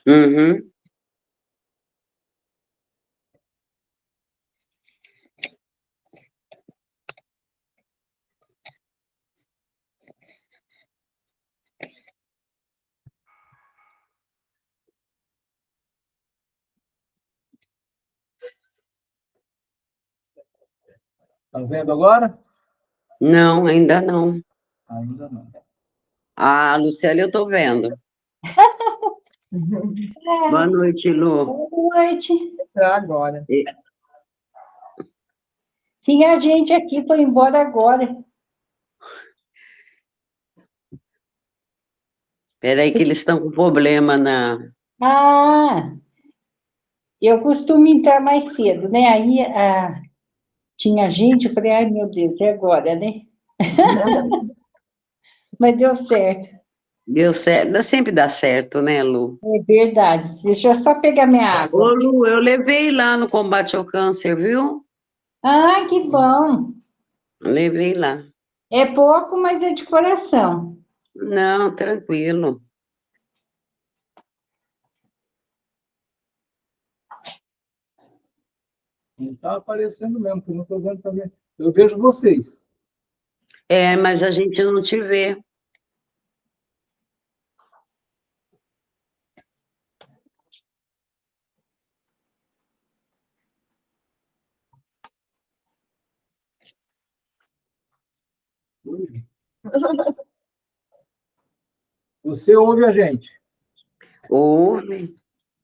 Uhum. Tá vendo agora? Não, ainda não. Ainda não. Ah, Luciana, eu estou vendo. Boa noite, Lu. Boa noite. Agora. Tinha gente aqui, foi embora agora. Espera aí que eles estão com problema na... Ah, eu costumo entrar mais cedo, né? Aí tinha gente, eu falei, ai meu Deus, e agora, né? Mas deu certo, Deu certo, sempre dá certo, né, Lu? é verdade. Deixa eu só pegar minha água. Ô, Lu, eu levei lá no combate ao câncer, viu? Ah, que bom. Levei lá. É pouco, mas é de coração. Não, tranquilo. Não está aparecendo mesmo, porque eu não estou vendo também. Eu vejo vocês. É, mas a gente não te vê. Você ouve a gente? Ouve.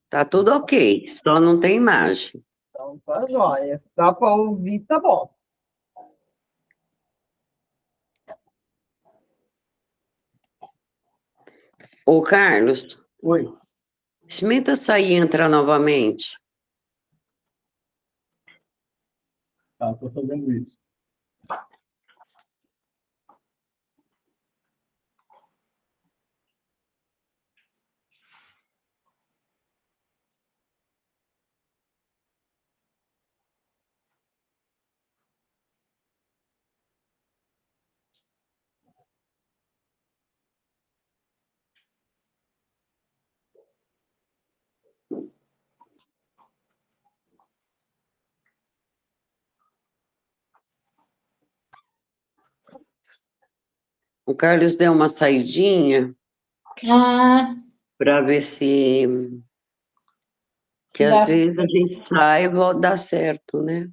Tá tudo ok, só não tem imagem. Então tá jóia. Se dá para ouvir, tá bom. Ô, Carlos, Oi. experimenta sair e entrar novamente. Tá, estou fazendo isso. O Carlos deu uma saidinha Ah, para ver se... Que às vezes a gente sai e volta dar certo, né?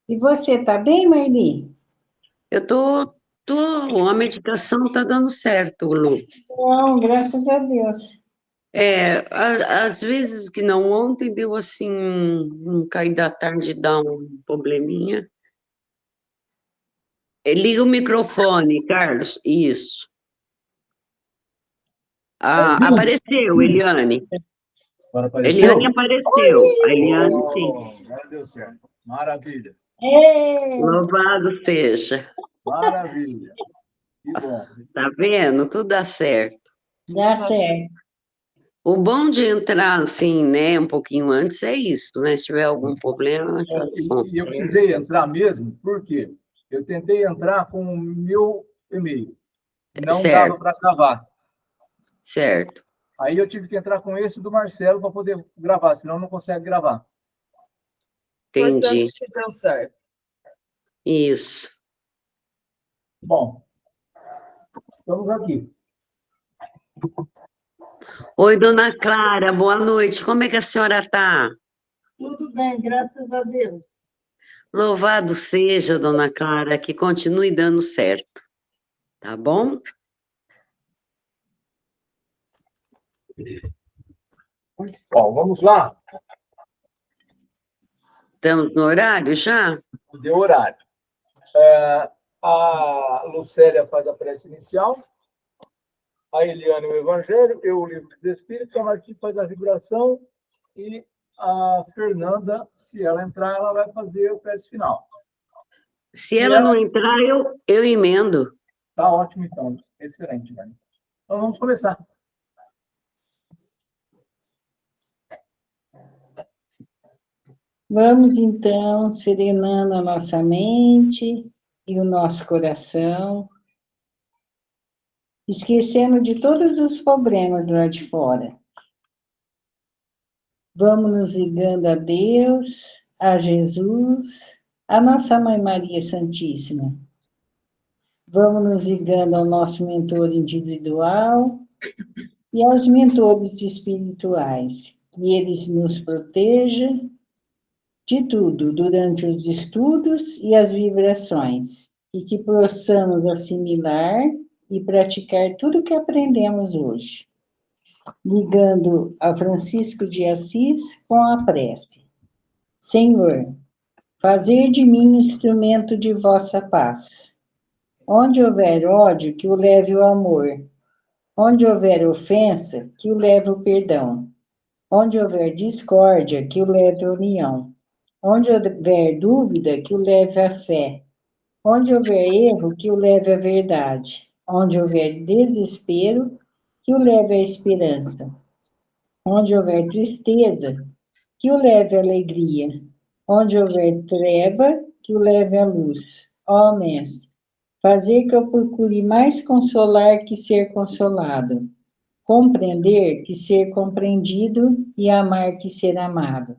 e você, tá bem, Marli? Eu a medicação tá dando certo, Lu. Bom, graças a Deus. Às vezes que não, ontem deu assim, um cair da tarde, dá um probleminha. Liga o microfone, Carlos, isso. Ah, apareceu, Eliane. Agora apareceu? Eliane apareceu. A Eliane, sim. Agora deu certo. Maravilha. Louvado seja. Maravilha. Que bom. Tá vendo? Tudo dá certo. Dá certo. O bom de entrar assim, né, um pouquinho antes é isso, né? Se tiver algum problema, já se E eu precisei entrar mesmo, por quê? Eu tentei entrar com o meu e-mail. Não dava para gravar. Certo. Aí eu tive que entrar com esse do Marcelo para poder gravar, senão não consegue gravar. Entendi. Que deu certo. Isso. Bom, estamos aqui. Oi, dona Clara, boa noite. Como é que a senhora está? Tudo bem, graças a Deus. Louvado seja, dona Clara, que continue dando certo. Tá bom? Bom, vamos lá. Estamos no horário já? Deu horário. A Lucélia faz a prece inicial, a Eliane o Evangelho, eu o Livro dos Espíritos, a Martim faz a vibração e a Fernanda, se ela entrar, ela vai fazer a prece final. Se ela não entrar, eu emendo. Tá ótimo, então. Excelente, Martim. Então, vamos começar. Vamos, então, serenando a nossa mente e o nosso coração, esquecendo de todos os problemas lá de fora. Vamos nos ligando a Deus, a Jesus, a nossa Mãe Maria Santíssima. Vamos nos ligando ao nosso mentor individual e aos mentores espirituais. Que eles nos protejam de tudo durante os estudos e as vibrações, e que possamos assimilar e praticar tudo o que aprendemos hoje, ligando a Francisco de Assis com a prece. Senhor, fazer de mim instrumento de vossa paz. Onde houver ódio, que o leve o amor. Onde houver ofensa, que o leve o perdão. Onde houver discórdia, que o leve a união. Onde houver dúvida, que o leve a fé. Onde houver erro, que o leve à verdade. Onde houver desespero, que o leve à esperança. Onde houver tristeza, que o leve à alegria. Onde houver treva, que o leve à luz. Ó Mestre, fazer que eu procure mais consolar que ser consolado. Compreender que ser compreendido e amar que ser amado.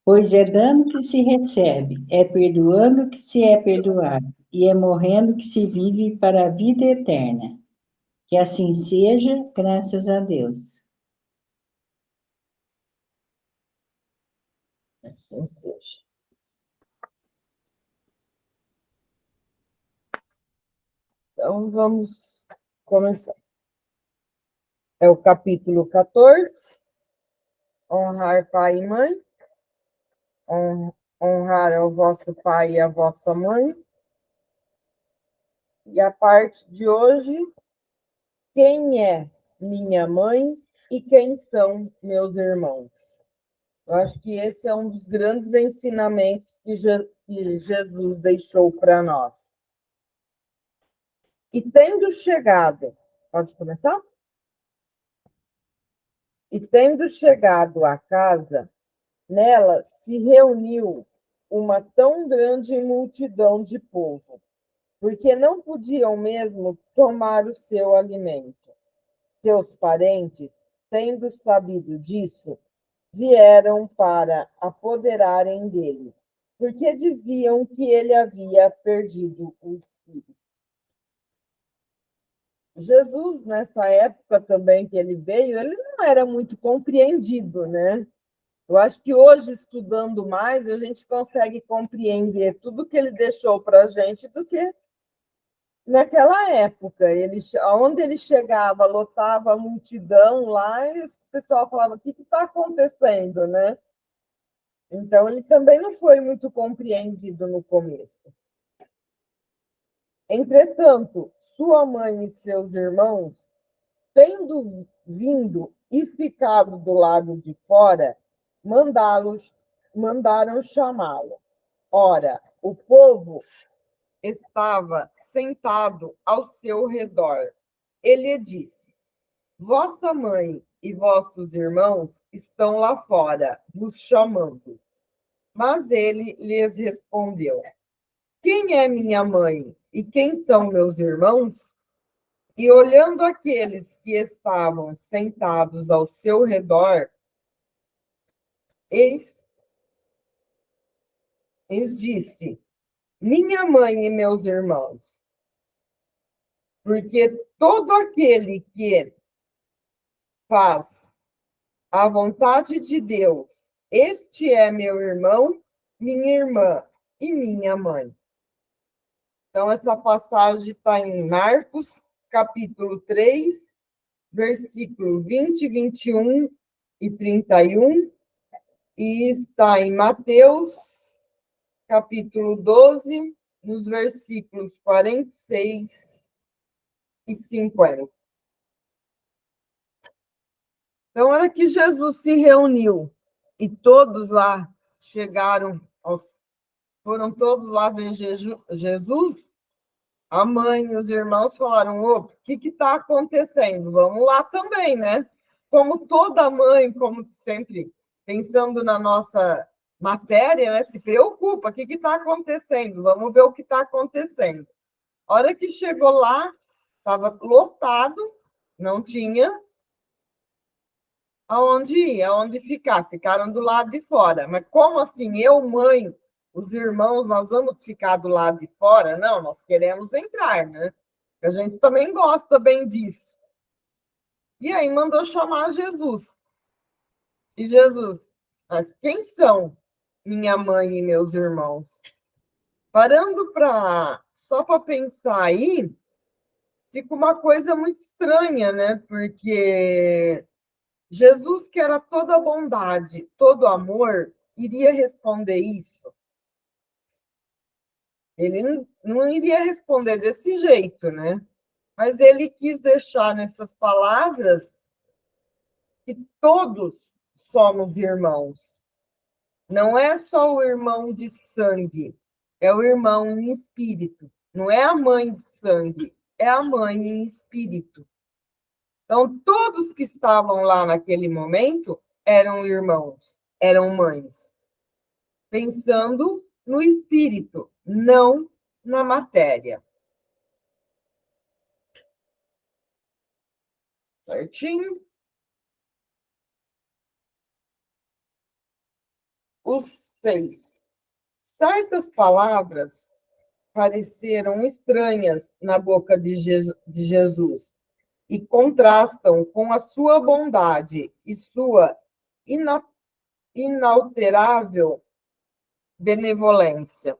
Pois é dando que se recebe, é perdoando que se é perdoado, e é morrendo que se vive para a vida eterna. Que assim seja, graças a Deus. Assim seja. Então, vamos começar. É o capítulo 14. Honrar pai e mãe. Honrar ao vosso pai e à vossa mãe. E a parte de hoje, quem é minha mãe e quem são meus irmãos? Eu acho que esse é um dos grandes ensinamentos que Jesus deixou para nós. E tendo chegado, pode começar? E tendo chegado à casa, nela se reuniu uma tão grande multidão de povo, porque não podiam mesmo tomar o seu alimento. Seus parentes, tendo sabido disso, vieram para apoderarem dele, porque diziam que ele havia perdido o espírito. Jesus, nessa época também que ele veio, ele não era muito compreendido, né? Eu acho que hoje, estudando mais, a gente consegue compreender tudo que ele deixou para a gente do que naquela época. Onde ele chegava, lotava a multidão lá, e o pessoal falava, o que está acontecendo, né? Então, ele também não foi muito compreendido no começo. Entretanto, sua mãe e seus irmãos, tendo vindo e ficado do lado de fora, mandaram chamá-lo. Ora, o povo estava sentado ao seu redor. Ele disse: vossa mãe e vossos irmãos estão lá fora, vos chamando. Mas ele lhes respondeu: quem é minha mãe e quem são meus irmãos? E olhando aqueles que estavam sentados ao seu redor, eis disse: minha mãe e meus irmãos, porque todo aquele que faz a vontade de Deus, este é meu irmão, minha irmã e minha mãe. Então, essa passagem está em Marcos, capítulo 3, versículo 20, 21 e 31, e está em Mateus, capítulo 12, nos versículos 46 e 50. Então, era que Jesus se reuniu e todos lá foram todos lá ver Jesus. A mãe e os irmãos falaram: o que está acontecendo? Vamos lá também, né? Como toda mãe, como sempre, pensando na nossa matéria, né, se preocupa. O que está acontecendo? Vamos ver o que está acontecendo. A hora que chegou lá, estava lotado, não tinha aonde ir, aonde ficar. Ficaram do lado de fora. Mas como assim? Eu, mãe, os irmãos, nós vamos ficar do lado de fora? Não, nós queremos entrar, né? A gente também gosta bem disso. E aí mandou chamar Jesus. E Jesus, mas quem são minha mãe e meus irmãos? Parando só para pensar aí, fica uma coisa muito estranha, né? Porque Jesus, que era toda bondade, todo amor, iria responder isso? Ele não iria responder desse jeito, né? Mas ele quis deixar nessas palavras que todos somos irmãos. Não é só o irmão de sangue, é o irmão em espírito. Não é a mãe de sangue, é a mãe em espírito. Então, todos que estavam lá naquele momento eram irmãos, eram mães, pensando no espírito, não na matéria. Certinho? Os 6. Certas palavras pareceram estranhas na boca de Jesus e contrastam com a sua bondade e sua inalterável benevolência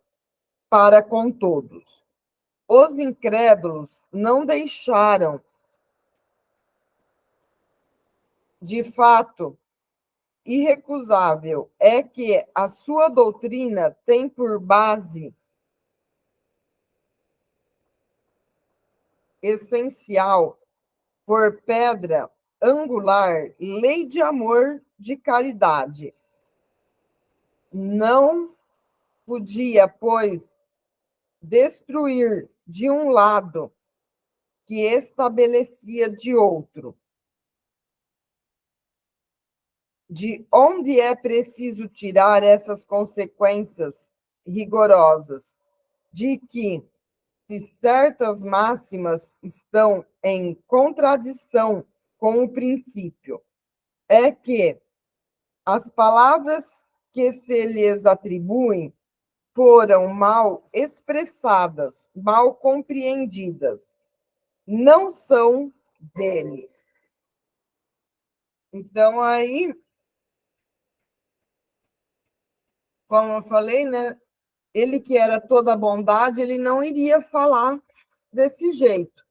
para com todos. Os incrédulos não deixaram, de fato, irrecusável é que a sua doutrina tem por base essencial, por pedra angular, lei de amor, de caridade. Não podia, pois, destruir de um lado que estabelecia de outro. De onde é preciso tirar essas consequências rigorosas? De que, se certas máximas estão em contradição com o princípio, é que as palavras que se lhes atribuem foram mal expressadas, mal compreendidas, não são dele. Então, aí, como eu falei, né? Ele que era toda bondade, ele não iria falar desse jeito.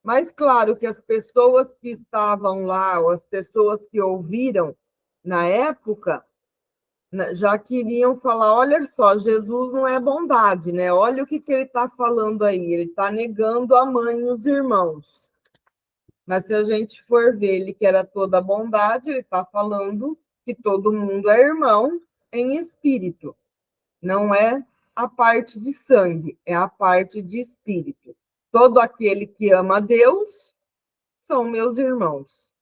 Mas, claro, que as pessoas que estavam lá, ou as pessoas que ouviram na época, já queriam falar, olha só, Jesus não é bondade, né? Olha o que ele está falando aí, ele está negando a mãe e os irmãos. Mas se a gente for ver ele que era toda bondade, ele está falando que todo mundo é irmão em espírito. Não é a parte de sangue, é a parte de espírito. Todo aquele que ama a Deus são meus irmãos.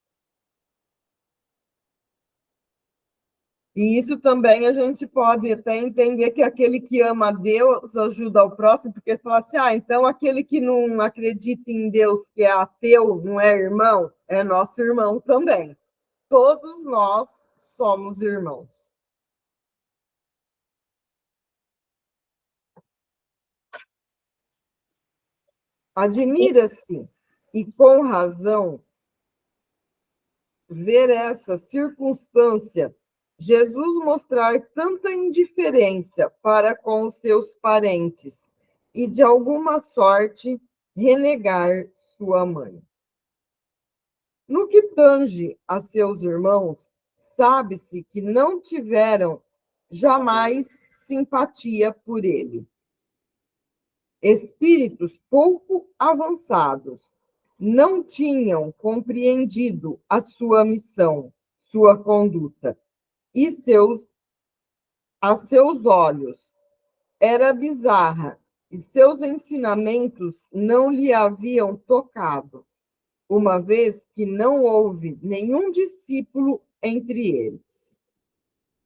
E isso também a gente pode até entender que aquele que ama a Deus ajuda ao próximo, porque você fala assim, então aquele que não acredita em Deus, que é ateu, não é irmão, é nosso irmão também. Todos nós somos irmãos. Admira-se, e com razão, ver essa circunstância, Jesus mostrar tanta indiferença para com os seus parentes e, de alguma sorte, renegar sua mãe. No que tange a seus irmãos, sabe-se que não tiveram jamais simpatia por ele. Espíritos pouco avançados não tinham compreendido a sua missão, sua conduta, e a seus olhos era bizarra, e seus ensinamentos não lhe haviam tocado, uma vez que não houve nenhum discípulo entre eles.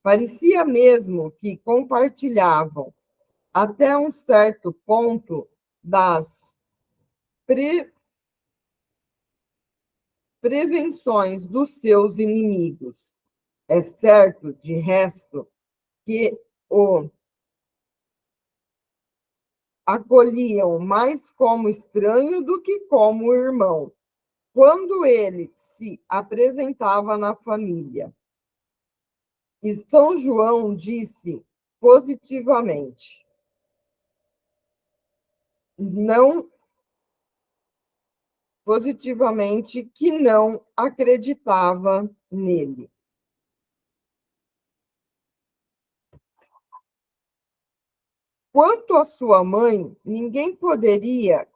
Parecia mesmo que compartilhavam até um certo ponto das prevenções dos seus inimigos. É certo, de resto, que o acolhiam mais como estranho do que como irmão, quando ele se apresentava na família. E São João disse positivamente, que não acreditava nele. Quanto à sua mãe, ninguém poderia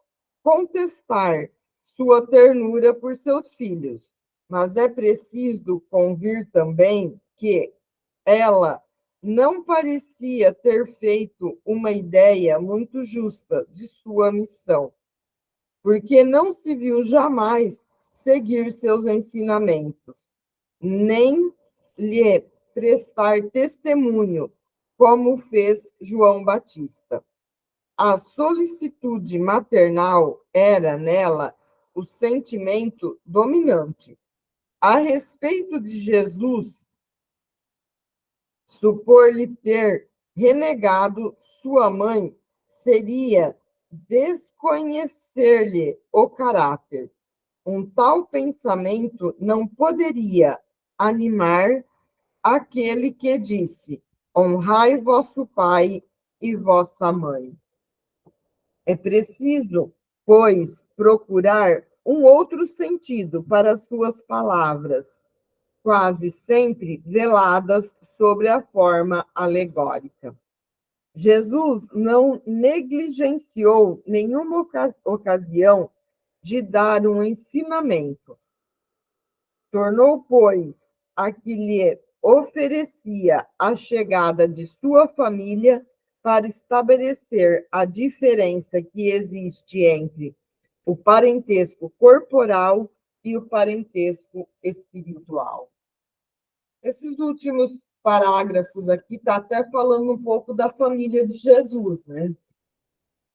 contestar sua ternura por seus filhos, mas é preciso convir também que ela não parecia ter feito uma ideia muito justa de sua missão, porque não se viu jamais seguir seus ensinamentos, nem lhe prestar testemunho, como fez João Batista. A solicitude maternal era nela o sentimento dominante. A respeito de Jesus, supor-lhe ter renegado sua mãe seria desconhecer-lhe o caráter. Um tal pensamento não poderia animar aquele que disse: honrai vosso pai e vossa mãe. É preciso, pois, procurar um outro sentido para suas palavras, quase sempre veladas sobre a forma alegórica. Jesus não negligenciou nenhuma ocasião de dar um ensinamento. Tornou, pois, a que lhe oferecia a chegada de sua família para estabelecer a diferença que existe entre o parentesco corporal e o parentesco espiritual. Esses últimos parágrafos aqui está até falando um pouco da família de Jesus, né?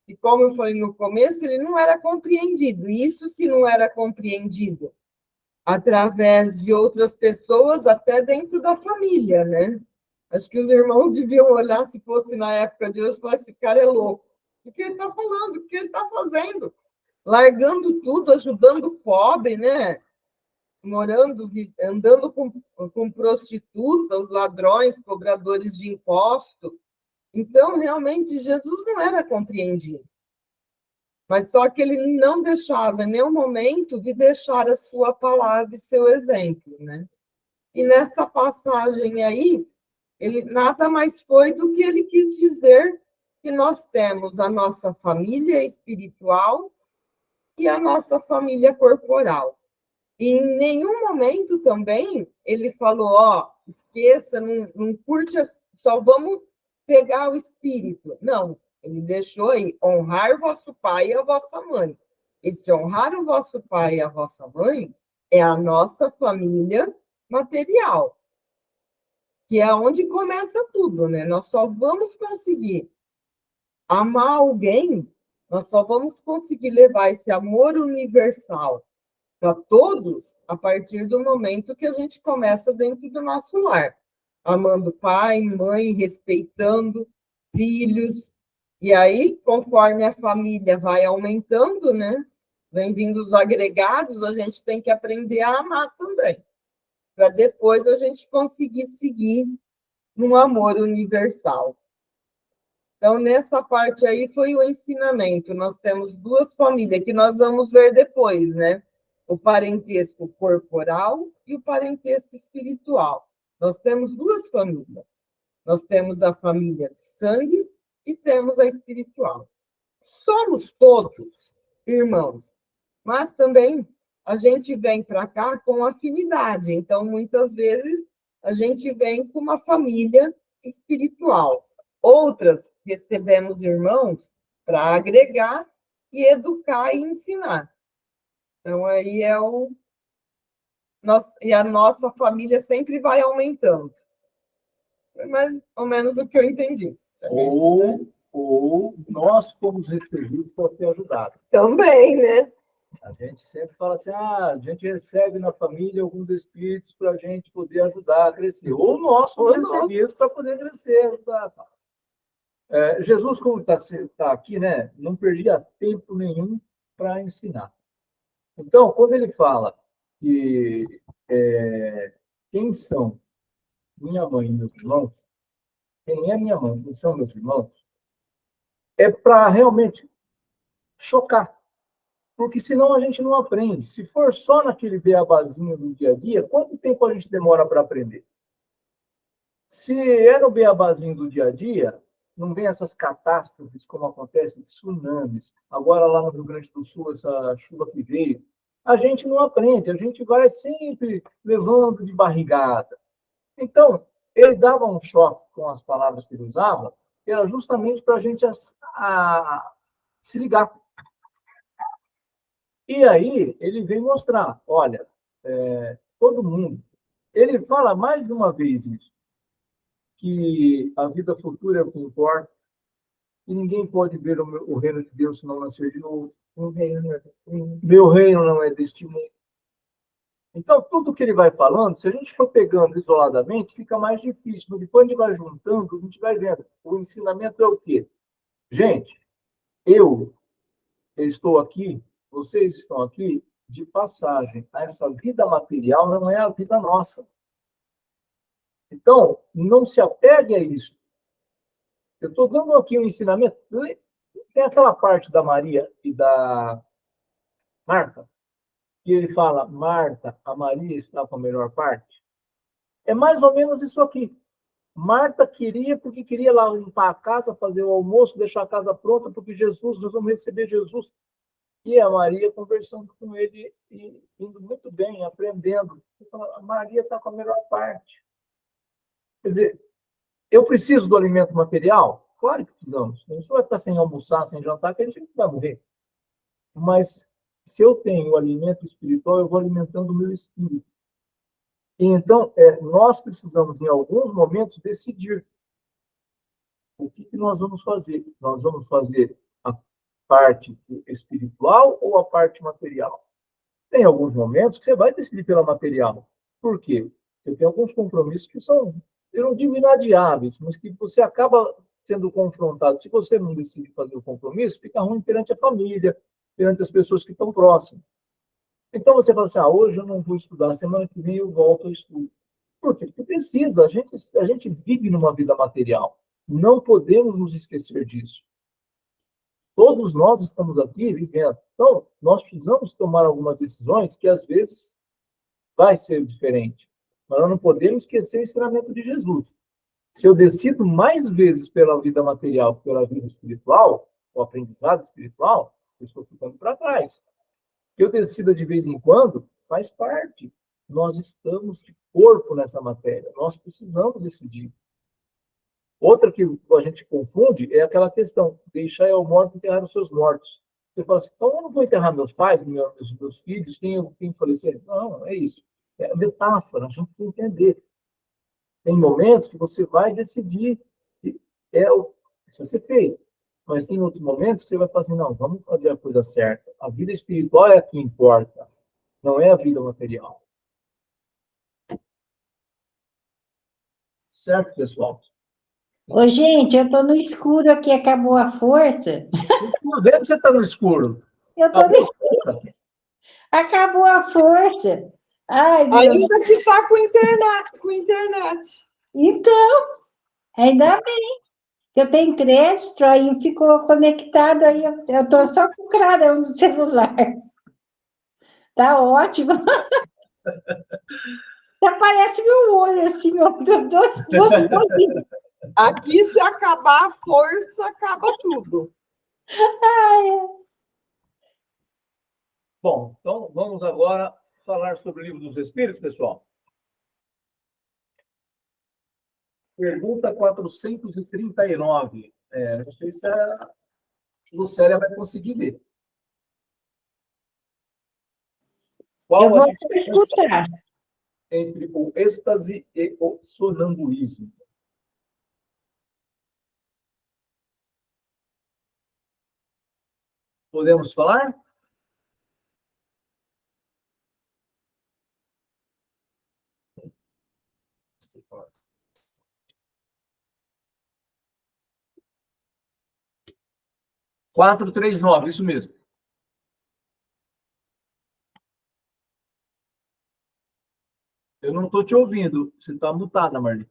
E como eu falei no começo, ele não era compreendido. Isso se não era compreendido através de outras pessoas, até dentro da família, né? Acho que os irmãos deviam olhar, se fosse na época de hoje, e falar, esse cara é louco. O que ele está falando? O que ele está fazendo? Largando tudo, ajudando o pobre, né? Andando com prostitutas, ladrões, cobradores de imposto. Então, realmente, Jesus não era compreendido. Mas só que ele não deixava em nenhum momento de deixar a sua palavra e seu exemplo, né? E nessa passagem aí, ele nada mais foi do que ele quis dizer que nós temos a nossa família espiritual e a nossa família corporal. E em nenhum momento também ele falou, ó, esqueça, não curte, só vamos pegar o espírito. Não, ele deixou aí, honrar vosso pai e a vossa mãe. Esse honrar o vosso pai e a vossa mãe é a nossa família material, que é onde começa tudo, né? Nós só vamos conseguir amar alguém, nós só vamos conseguir levar esse amor universal para todos a partir do momento que a gente começa dentro do nosso lar, amando pai, mãe, respeitando filhos. E aí, conforme a família vai aumentando, né? Vem vindo os agregados, a gente tem que aprender a amar também, para depois a gente conseguir seguir num amor universal. Então, nessa parte aí foi o ensinamento. Nós temos duas famílias que nós vamos ver depois, né? O parentesco corporal e o parentesco espiritual. Nós temos duas famílias. Nós temos a família de sangue e temos a espiritual. Somos todos irmãos, mas também a gente vem para cá com afinidade. Então, muitas vezes, a gente vem com uma família espiritual. Outras recebemos irmãos para agregar e educar e ensinar. Então, aí e a nossa família sempre vai aumentando. Foi mais ou menos o que eu entendi. Ou nós fomos recebidos para ser ajudados. Também, né? A gente sempre fala assim, a gente recebe na família alguns espíritos para a gente poder ajudar a crescer. Ou nós fomos recebidos para poder crescer, ajudar. Jesus, como está aqui, né, não perdia tempo nenhum para ensinar. Então, quando ele fala que quem são minha mãe e meus irmãos, quem é minha mãe, quem são meus irmãos, é para realmente chocar. Porque senão a gente não aprende. Se for só naquele beabazinho do dia a dia, quanto tempo a gente demora para aprender? Se é no beabazinho do dia a dia, não vem essas catástrofes como acontece, tsunamis. Agora lá no Rio Grande do Sul, essa chuva que veio, a gente não aprende, a gente vai sempre levando de barrigada. Então, ele dava um choque com as palavras que ele usava, que era justamente para a gente se ligar. E aí, ele vem mostrar, olha, todo mundo. Ele fala mais de uma vez isso, que a vida futura é o que importa, e ninguém pode ver o reino de Deus se não nascer de novo. O reino não é assim. Meu reino não é deste mundo. Então, tudo que ele vai falando, se a gente for pegando isoladamente, fica mais difícil. Mas depois a gente vai juntando, a gente vai vendo. O ensinamento é o quê? Gente, eu estou aqui, vocês estão aqui de passagem. Essa vida material não é a vida nossa. Então, não se apegue a isso. Eu estou dando aqui um ensinamento. Tem aquela parte da Maria e da Marta, que ele fala, Marta, a Maria está com a melhor parte. É mais ou menos isso aqui. Marta queria, porque queria lá limpar a casa, fazer o almoço, deixar a casa pronta, porque nós vamos receber Jesus. E a Maria conversando com ele, e indo muito bem, aprendendo. A Maria está com a melhor parte. Quer dizer, eu preciso do alimento material? Claro que precisamos. A gente não vai ficar sem almoçar, sem jantar, que a gente vai morrer. Mas se eu tenho o alimento espiritual, eu vou alimentando o meu espírito. E então, nós precisamos, em alguns momentos, decidir o que nós vamos fazer. Nós vamos fazer a parte espiritual ou a parte material? Tem alguns momentos que você vai decidir pela material. Por quê? Você tem alguns compromissos que são, eu não digo inadiáveis, mas que você acaba sendo confrontado. Se você não decide fazer o compromisso, fica ruim perante a família, perante as pessoas que estão próximas. Então você fala assim, hoje eu não vou estudar, semana que vem eu volto ao estudo. Por quê? Porque precisa, a gente vive numa vida material. Não podemos nos esquecer disso. Todos nós estamos aqui vivendo. Então, nós precisamos tomar algumas decisões que, às vezes, vai ser diferente. Mas nós não podemos esquecer o ensinamento de Jesus. Se eu decido mais vezes pela vida material que pela vida espiritual, o aprendizado espiritual, eu estou ficando para trás. Que eu decida de vez em quando, faz parte. Nós estamos de corpo nessa matéria. Nós precisamos decidir. Outra que a gente confunde é aquela questão, deixar eu morto enterrar os seus mortos. Você fala assim, então eu não vou enterrar meus pais, meus filhos, quem falecer? Não, é isso. É metáfora, a gente precisa entender. Tem momentos que você vai decidir que precisa ser feito. Mas tem outros momentos que você vai falar assim, não, vamos fazer a coisa certa. A vida espiritual é a que importa, não é a vida material. Certo, pessoal? Ô, gente, eu tô no escuro aqui, acabou a força. Não vê que você está no escuro. Eu tô no escuro. Acabou a força. Ai, meu Deus. Ainda que está com internet. Então, ainda bem que eu tenho crédito, aí ficou conectado, aí eu tô só com o clarão do celular. Tá ótimo. Já parece meu olho, assim, ó, dois olhinhos. Aqui, se acabar a força, acaba tudo. Bom, então vamos agora falar sobre o Livro dos Espíritos, pessoal. Pergunta 439. Não sei se a Lucélia vai conseguir ler. Qual Eu vou a diferença escutar. entre o êxtase e o sonambulismo? Podemos falar? Quatro, três, nove, isso mesmo. Eu não estou te ouvindo. Você está mutada, Marli.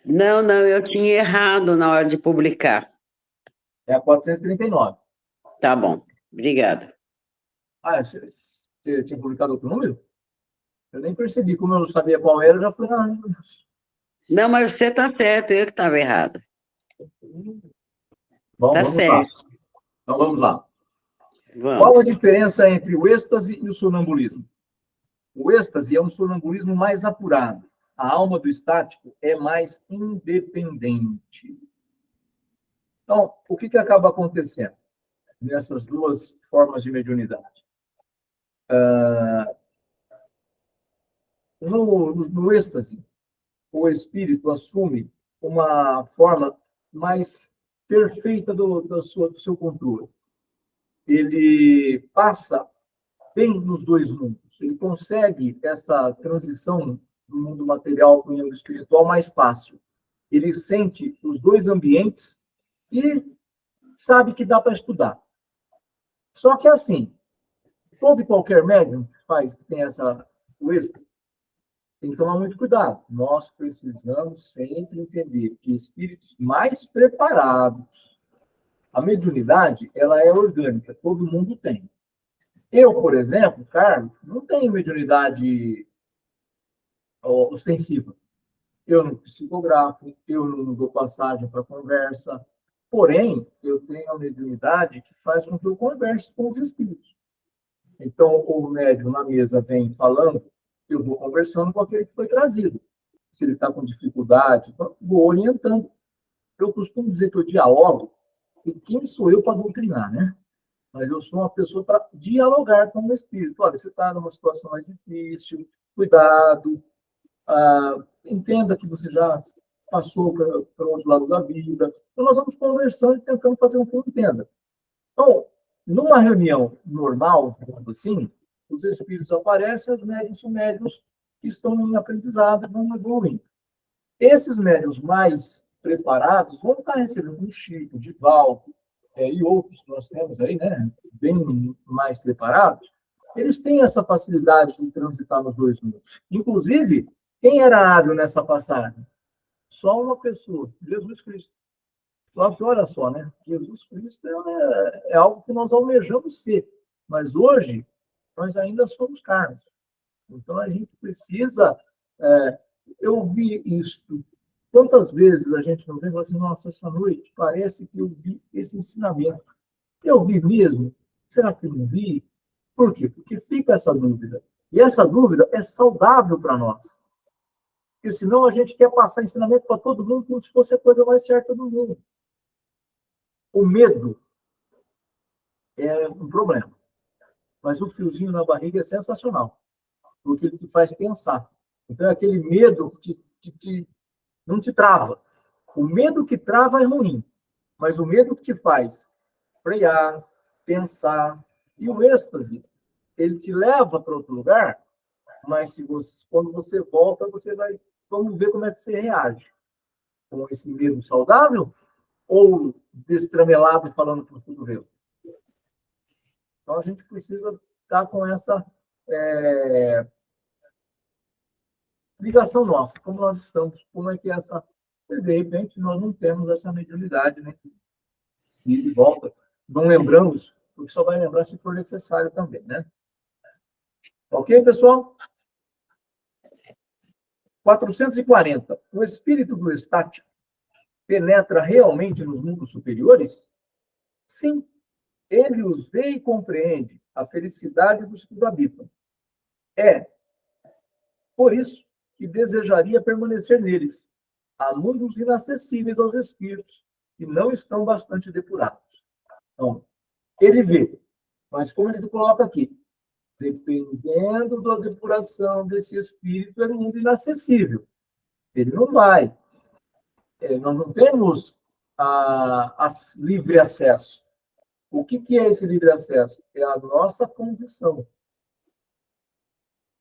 Não, não, eu tinha errado na hora de publicar. É a 439. Tá bom, obrigada. Ah, você tinha publicado outro número? Eu nem percebi. Como eu não sabia qual era, eu já fui lá. Não, mas você está certo, eu que estava errada. Bom, Tá vamos lá. certo. Então, vamos lá. Qual a Vamos. diferença entre o êxtase e o sonambulismo? O êxtase é um sonambulismo mais apurado. A alma do estático é mais independente. Então, o que acaba acontecendo nessas duas formas de mediunidade? No êxtase, o espírito assume uma forma mais perfeita do seu controle. Ele passa bem nos dois mundos. Ele consegue essa transição do mundo material para o mundo espiritual mais fácil. Ele sente os dois ambientes e sabe que dá para estudar. Só que assim, todo e qualquer médium que tem o êxtase, tem que tomar muito cuidado. Nós precisamos sempre entender que espíritos mais preparados, a mediunidade, ela é orgânica, todo mundo tem. Eu, por exemplo, Carlos, não tenho mediunidade ostensiva. Eu não psicografo, eu não dou passagem para conversa. Porém, eu tenho a mediunidade que faz com que eu converse com os espíritos. Então, o médium na mesa vem falando, eu vou conversando com aquele que foi trazido. Se ele está com dificuldade, vou orientando. Eu costumo dizer que eu dialogo, e quem sou eu para doutrinar, né? Mas eu sou uma pessoa para dialogar com o espírito. Olha, você está numa situação mais difícil, cuidado, entenda que você já passou para o outro lado da vida. Então, nós vamos conversando e tentando fazer com que eu entenda. Então, numa reunião normal, assim, os espíritos aparecem, os médiuns são médiuns que estão em aprendizado, vão evoluindo. Esses médiuns mais preparados vão estar recebendo um Chico, Divaldo, e outros que nós temos aí, né, bem mais preparados, eles têm essa facilidade de transitar nos dois mundos. Inclusive, quem era hábil nessa passagem? Só uma pessoa, Jesus Cristo. Só que olha só, né? Jesus Cristo é algo que nós almejamos ser, mas hoje nós ainda somos carnes. Então a gente precisa. Eu vi isto. Quantas vezes a gente não vê e fala assim, nossa, essa noite parece que eu vi esse ensinamento. Eu vi mesmo? Será que eu não vi? Por quê? Porque fica essa dúvida. E essa dúvida é saudável para nós. Porque senão a gente quer passar ensinamento para todo mundo como se fosse a coisa mais certa do mundo. O medo é um problema. Mas o friozinho na barriga é sensacional. Porque ele te faz pensar. Então é aquele medo que não te trava. O medo que trava é ruim. Mas o medo que te faz frear, pensar. E o êxtase, ele te leva para outro lugar, mas quando você volta, você vai... Vamos ver como é que você reage. Com esse medo saudável ou destramelado falando para os cotovelos? Então, a gente precisa estar com essa ligação nossa. Como nós estamos, como é que essa... De repente, nós não temos essa mediunidade, né? E de volta, não lembramos, porque só vai lembrar se for necessário também, né? Ok, pessoal? 440. O espírito do estático penetra realmente nos mundos superiores? Sim. Ele os vê e compreende a felicidade dos que os habitam. É, por isso, que desejaria permanecer neles. Há mundos inacessíveis aos espíritos que não estão bastante depurados. Então, ele vê, mas como ele coloca aqui, dependendo da depuração desse espírito, é um mundo inacessível. Ele não vai. nós não temos livre acesso. O que é esse livre acesso? É a nossa condição.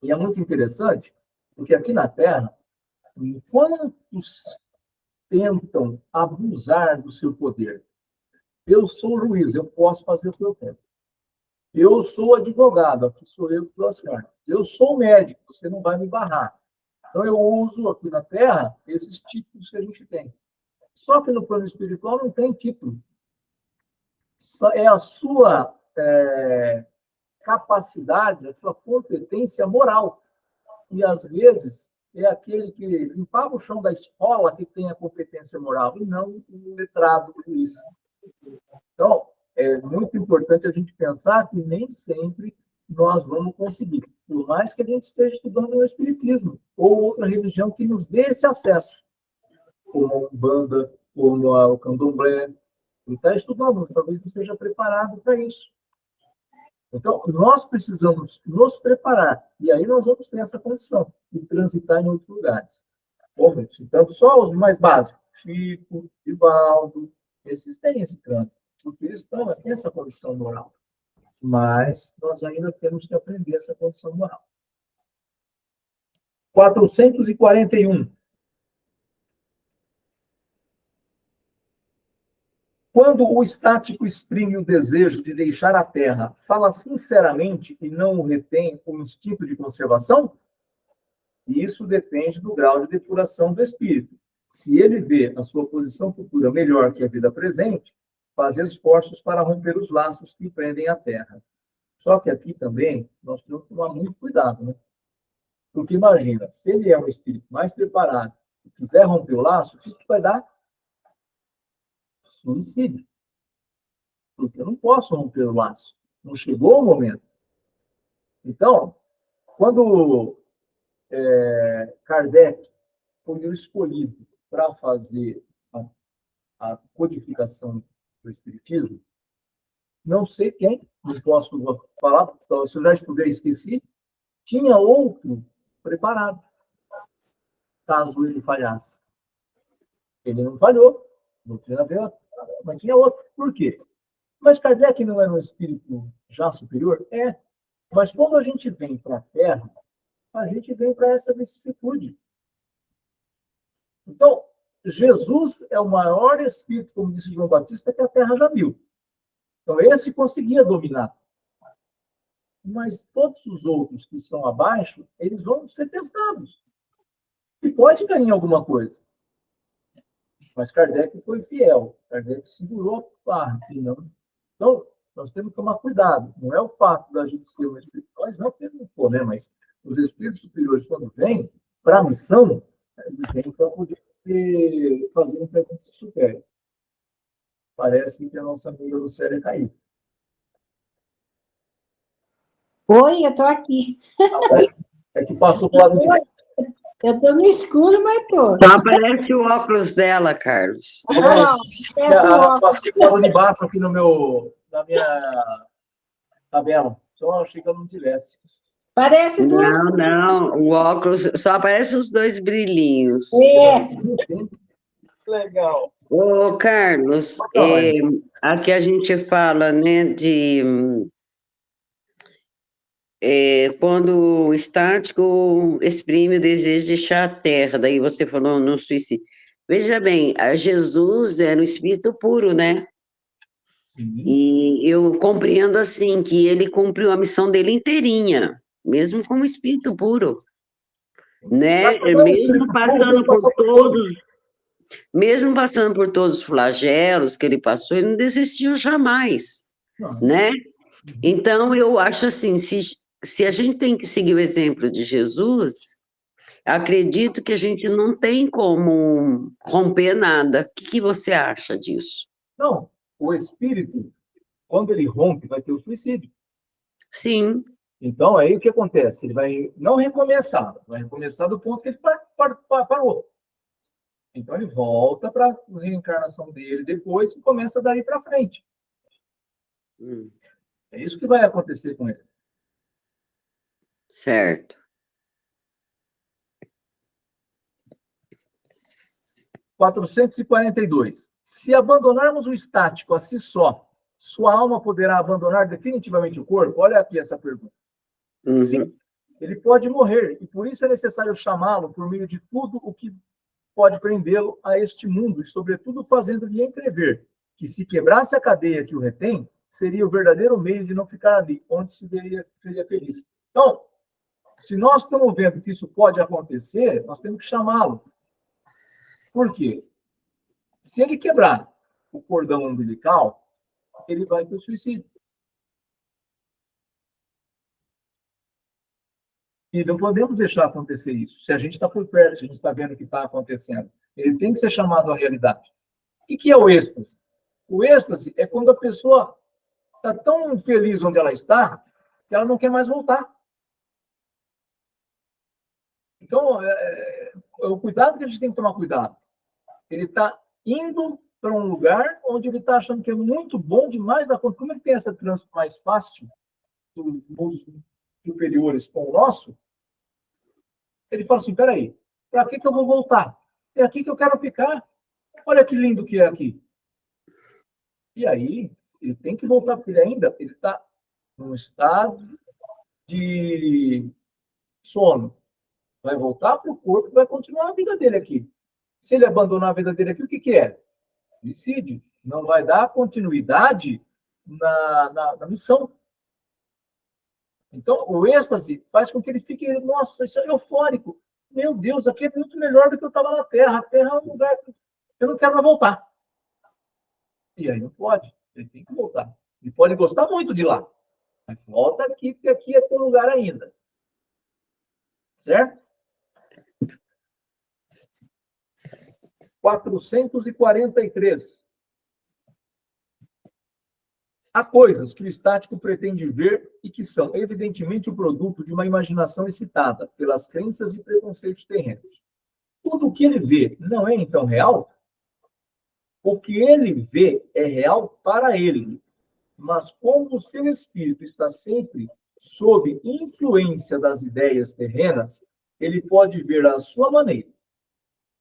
E é muito interessante, porque aqui na Terra, quantos tentam abusar do seu poder? Eu sou o juiz, eu posso fazer o que eu quero. Eu sou advogado, aqui sou eu que dou as cartas. Eu sou médico, você não vai me barrar. Então, eu uso aqui na Terra esses títulos que a gente tem. Só que no plano espiritual não tem título. É a sua capacidade, a sua competência moral. E, às vezes, é aquele que limpava o chão da escola que tem a competência moral, e não o letrado do juiz. Então, é muito importante a gente pensar que nem sempre nós vamos conseguir, por mais que a gente esteja estudando o Espiritismo, ou outra religião que nos dê esse acesso, como a Umbanda, como o Candomblé. Ele está estudando, talvez não seja preparado para isso. Então, nós precisamos nos preparar, e aí nós vamos ter essa condição de transitar em outros lugares. Bom, citando só os mais básicos, Chico, Divaldo, esses têm esse trânsito, porque eles têm essa condição moral. Mas nós ainda temos que aprender essa condição moral. 441. Quando o estático exprime o desejo de deixar a Terra, fala sinceramente e não o retém com instinto de conservação? Isso depende do grau de depuração do espírito. Se ele vê a sua posição futura melhor que a vida presente, faz esforços para romper os laços que prendem a Terra. Só que aqui também nós temos que tomar muito cuidado, né? Porque imagina, se ele é um espírito mais preparado e quiser romper o laço, o que vai dar? Suicídio. Porque eu não posso romper o laço. Não chegou o momento. Então, quando Kardec foi o escolhido para fazer a codificação do Espiritismo, não sei quem, não posso falar, se eu já estudei e esqueci, tinha outro preparado, caso ele falhasse. Ele não falhou, doutrina veio, mas tinha outro. Por quê? Mas Kardec não era um espírito já superior? É. Mas quando a gente vem para a Terra, a gente vem para essa vicissitude. Então, Jesus é o maior espírito, como disse João Batista, que a Terra já viu. Então, esse conseguia dominar. Mas todos os outros que são abaixo, eles vão ser testados. E pode cair em alguma coisa. Mas Kardec foi fiel. Kardec segurou a barra. Então, nós temos que tomar cuidado. Não é o fato da gente ser um espírito. Nós não temos, né? Mas os espíritos superiores, quando vêm para a missão, eles vêm para poder fazer um que se supere. Parece que a nossa amiga Lucélia caiu. Oi, eu estou aqui. É que passou para o lado de lá. Eu estou no escuro, mas estou. Só aparece o óculos dela, Carlos. Ela passou para o de baixo aqui na minha tabela. Então, eu achei que ela não tivesse. Parece duas. Não, o óculos, só aparecem os dois brilhinhos. Legal. Ô, Carlos, aqui a gente fala, né, de quando o estático exprime o desejo de deixar a Terra, daí você falou no suicídio. Veja bem, Jesus era um espírito puro, né? Sim. E eu compreendo, assim, que ele cumpriu a missão dele inteirinha, mesmo como espírito puro, né? Mesmo passando por todos os flagelos que ele passou, ele não desistiu jamais, né? Então, eu acho assim, se a gente tem que seguir o exemplo de Jesus, acredito que a gente não tem como romper nada. O que você acha disso? Não, o espírito, quando ele rompe, vai ter o suicídio. Sim. Então, aí o que acontece? Ele vai não recomeçar, vai recomeçar do ponto que ele parou. Então, ele volta para a reencarnação dele depois e começa daí para frente. É isso que vai acontecer com ele. Certo. 442. Se abandonarmos o estático a si só, sua alma poderá abandonar definitivamente o corpo? Olha aqui essa pergunta. Sim, ele pode morrer, e por isso é necessário chamá-lo por meio de tudo o que pode prendê-lo a este mundo, e sobretudo fazendo-lhe entrever que se quebrasse a cadeia que o retém, seria o verdadeiro meio de não ficar ali, onde se seria feliz. Então, se nós estamos vendo que isso pode acontecer, nós temos que chamá-lo. Por quê? Se ele quebrar o cordão umbilical, ele vai para o suicídio. E não podemos deixar acontecer isso. Se a gente está por perto, se a gente está vendo o que está acontecendo, ele tem que ser chamado à realidade. O que é o êxtase? O êxtase é quando a pessoa está tão feliz onde ela está, que ela não quer mais voltar. Então, o cuidado que a gente tem que tomar cuidado. Ele está indo para um lugar onde ele está achando que é muito bom demais da conta. Como é que tem essa trânsito mais fácil dos mundos superiores com o nosso? Ele fala assim, peraí, para que eu vou voltar? É aqui que eu quero ficar. Olha que lindo que é aqui. E aí, ele tem que voltar, porque ele está num estado de sono. Vai voltar para o corpo e vai continuar a vida dele aqui. Se ele abandonar a vida dele aqui, o que é? Suicídio. Não vai dar continuidade na missão. Então, o êxtase faz com que ele fique, nossa, isso é eufórico. Meu Deus, aqui é muito melhor do que eu estava na Terra. A Terra é um lugar que eu não quero mais voltar. E aí não pode. Ele tem que voltar. Ele pode gostar muito de lá. Mas volta aqui, porque aqui é teu lugar ainda. Certo? 443. Há coisas que o estático pretende ver e que são, evidentemente, o produto de uma imaginação excitada pelas crenças e preconceitos terrenos. Tudo o que ele vê não é, então, real? O que ele vê é real para ele, mas como o seu espírito está sempre sob influência das ideias terrenas, ele pode ver à sua maneira.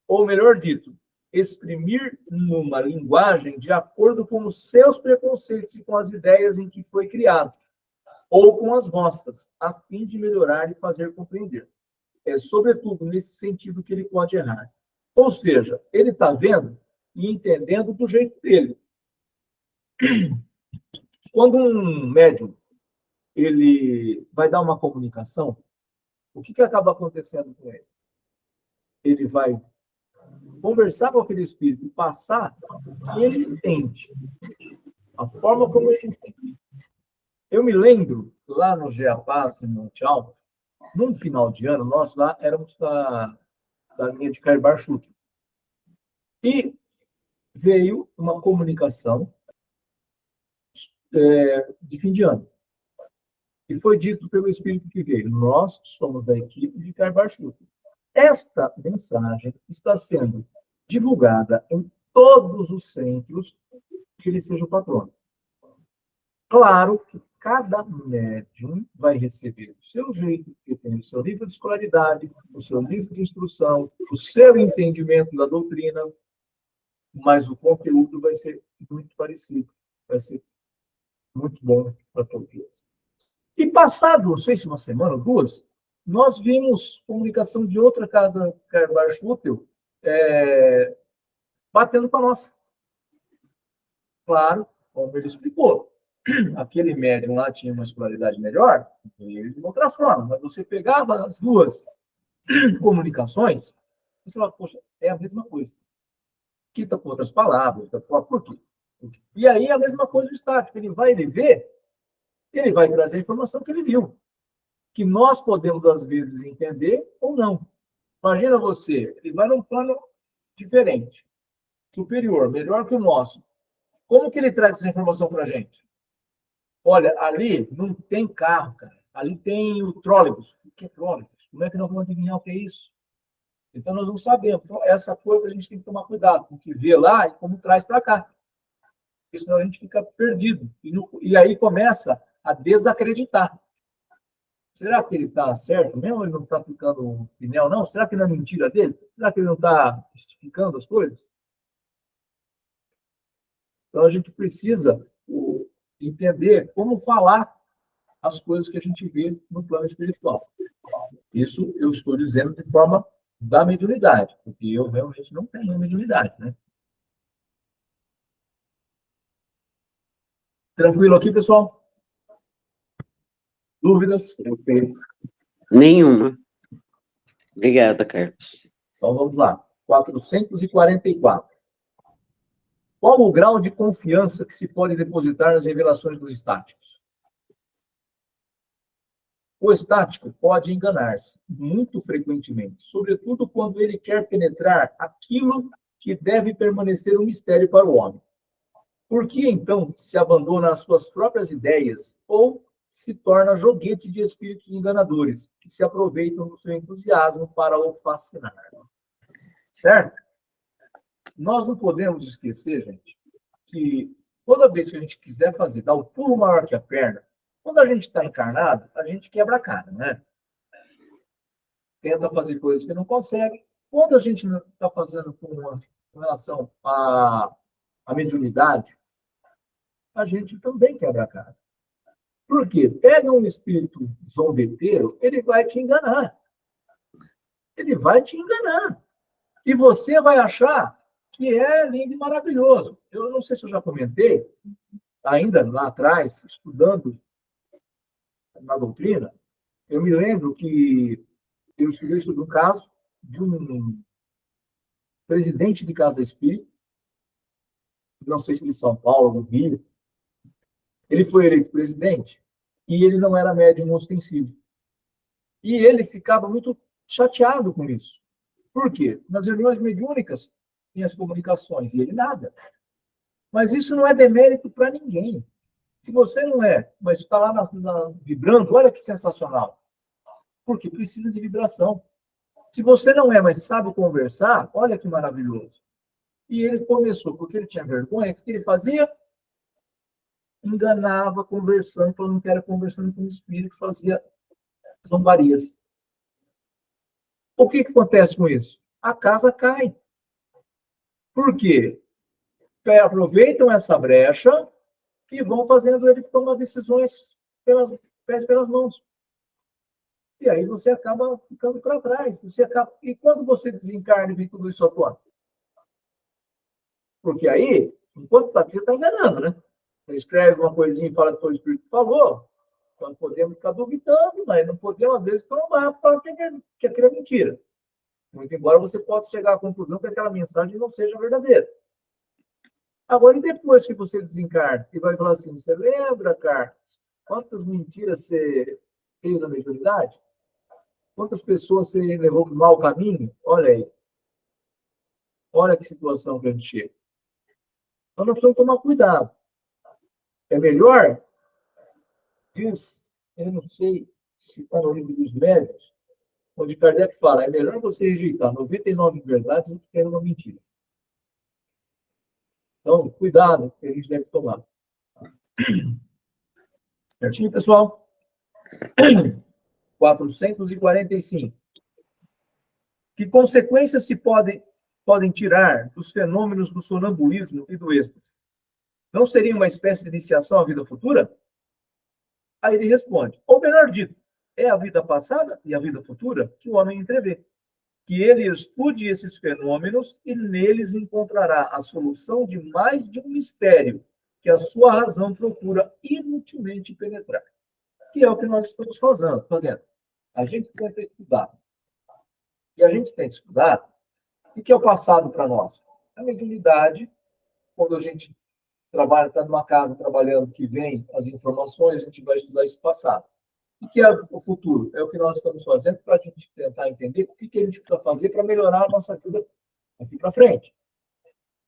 Ou, melhor dito, exprimir numa linguagem de acordo com os seus preconceitos e com as ideias em que foi criado, ou com as vossas, a fim de melhorar e fazer compreender. É, sobretudo, nesse sentido que ele pode errar. Ou seja, ele está vendo e entendendo do jeito dele. Quando um médium ele vai dar uma comunicação, o que acaba acontecendo com ele? Ele vai conversar com aquele espírito e passar, e ele entende. A forma como ele entende. Eu me lembro, lá no Geapaz, em Monte Alto, num final de ano, nós lá éramos da linha de Carbar-Chuc. E veio uma comunicação de fim de ano. E foi dito pelo espírito que veio, nós somos da equipe de Carbar-Chuc. Esta mensagem está sendo divulgada em todos os centros que ele seja o patrono. Claro que cada médium vai receber o seu jeito, que tem o seu nível de escolaridade, o seu nível de instrução, o seu entendimento da doutrina, mas o conteúdo vai ser muito parecido, vai ser muito bom para todos. E passado, não sei se uma semana ou duas, nós vimos comunicação de outra casa Carbar-Schutel batendo com a nossa. Claro, como ele explicou, aquele médium lá tinha uma escolaridade melhor, ele de outra forma, mas você pegava as duas comunicações, você fala, poxa, é a mesma coisa. Quita com outras palavras, por quê? E aí a mesma coisa o estático, ele vê, ele vai trazer a informação que ele viu, que nós podemos, às vezes, entender ou não. Imagina você, ele vai num plano diferente, superior, melhor que o nosso. Como que ele traz essa informação para a gente? Olha, ali não tem carro, cara. Ali tem o trólebus. O que é trólebus? Como é que nós vamos adivinhar o que é isso? Então, nós não sabemos. Então, essa coisa a gente tem que tomar cuidado com o que vê lá e como traz para cá. Porque senão a gente fica perdido. E aí começa a desacreditar. Será que ele está certo mesmo? Ele não está aplicando o pneu, não? Será que não é mentira dele? Será que ele não está justificando as coisas? Então, a gente precisa entender como falar as coisas que a gente vê no plano espiritual. Isso eu estou dizendo de forma da mediunidade, porque eu realmente não tenho mediunidade, né? Tranquilo aqui, pessoal? Dúvidas? Nenhuma. Obrigada, Carlos. Então, vamos lá. 444. Qual o grau de confiança que se pode depositar nas revelações dos estáticos? O estático pode enganar-se muito frequentemente, sobretudo quando ele quer penetrar aquilo que deve permanecer um mistério para o homem. Por que, então, se abandona às suas próprias ideias ou se torna joguete de espíritos enganadores, que se aproveitam do seu entusiasmo para o fascinar? Certo? Nós não podemos esquecer, gente, que toda vez que a gente quiser dar o pulo maior que a perna, quando a gente está encarnado, a gente quebra a cara, né? Tenta fazer coisas que não consegue. Quando a gente está fazendo com relação à mediunidade, a gente também quebra a cara. Por quê? Pega um espírito zombeteiro, ele vai te enganar. Ele vai te enganar. E você vai achar que é lindo e maravilhoso. Eu não sei se eu já comentei, ainda lá atrás, estudando na doutrina, eu me lembro que eu estudei sobre um caso de um presidente de casa espírita, não sei se de São Paulo, do Rio. Ele foi eleito presidente e ele não era médium ostensivo. E ele ficava muito chateado com isso. Por quê? Nas reuniões mediúnicas tinha as comunicações e ele nada. Mas isso não é demérito para ninguém. Se você não é, mas está lá vibrando, olha que sensacional. Porque precisa de vibração. Se você não é, mas sabe conversar, olha que maravilhoso. E ele começou, porque ele tinha vergonha, o que ele fazia? Enganava, conversando, falando que era conversando com o espírito, fazia zombarias. O que acontece com isso? A casa cai. Por quê? Aproveitam essa brecha e vão fazendo ele tomar decisões pelas pés pelas mãos. E aí você acaba ficando para trás. E quando você desencarna e vê tudo isso à tona? Porque aí, enquanto está aqui, você está enganando, né? Você escreve uma coisinha e fala que foi o Espírito que falou, então podemos ficar duvidando, mas não podemos, às vezes, tomar para que aquilo é mentira. Muito embora você possa chegar à conclusão que aquela mensagem não seja verdadeira. Agora, e depois que você desencarna e vai falar assim, você lembra, Carlos, quantas mentiras você fez na mediunidade? Quantas pessoas você levou para o mau caminho? Olha aí. Olha que situação que a gente chega. Então, nós precisamos tomar cuidado. É melhor, diz, eu não sei se está no livro dos médios, onde Kardec fala, é melhor você rejeitar 99 verdades do que ter uma mentira. Então, cuidado que a gente deve tomar. Certinho, pessoal? 445. Que consequências se podem tirar dos fenômenos do sonambulismo e do êxtase? Não seria uma espécie de iniciação à vida futura? Aí ele responde, ou melhor dito, é a vida passada e a vida futura que o homem entrevê. Que ele estude esses fenômenos e neles encontrará a solução de mais de um mistério que a sua razão procura inutilmente penetrar. Que é o que nós estamos fazendo. A gente tenta estudar. E a gente tem que estudar o que é o passado para nós. A mediunidade, quando a gente trabalha, está numa casa trabalhando, que vem as informações, a gente vai estudar esse passado. O que é o futuro? É o que nós estamos fazendo para a gente tentar entender o que a gente precisa fazer para melhorar a nossa vida aqui para frente.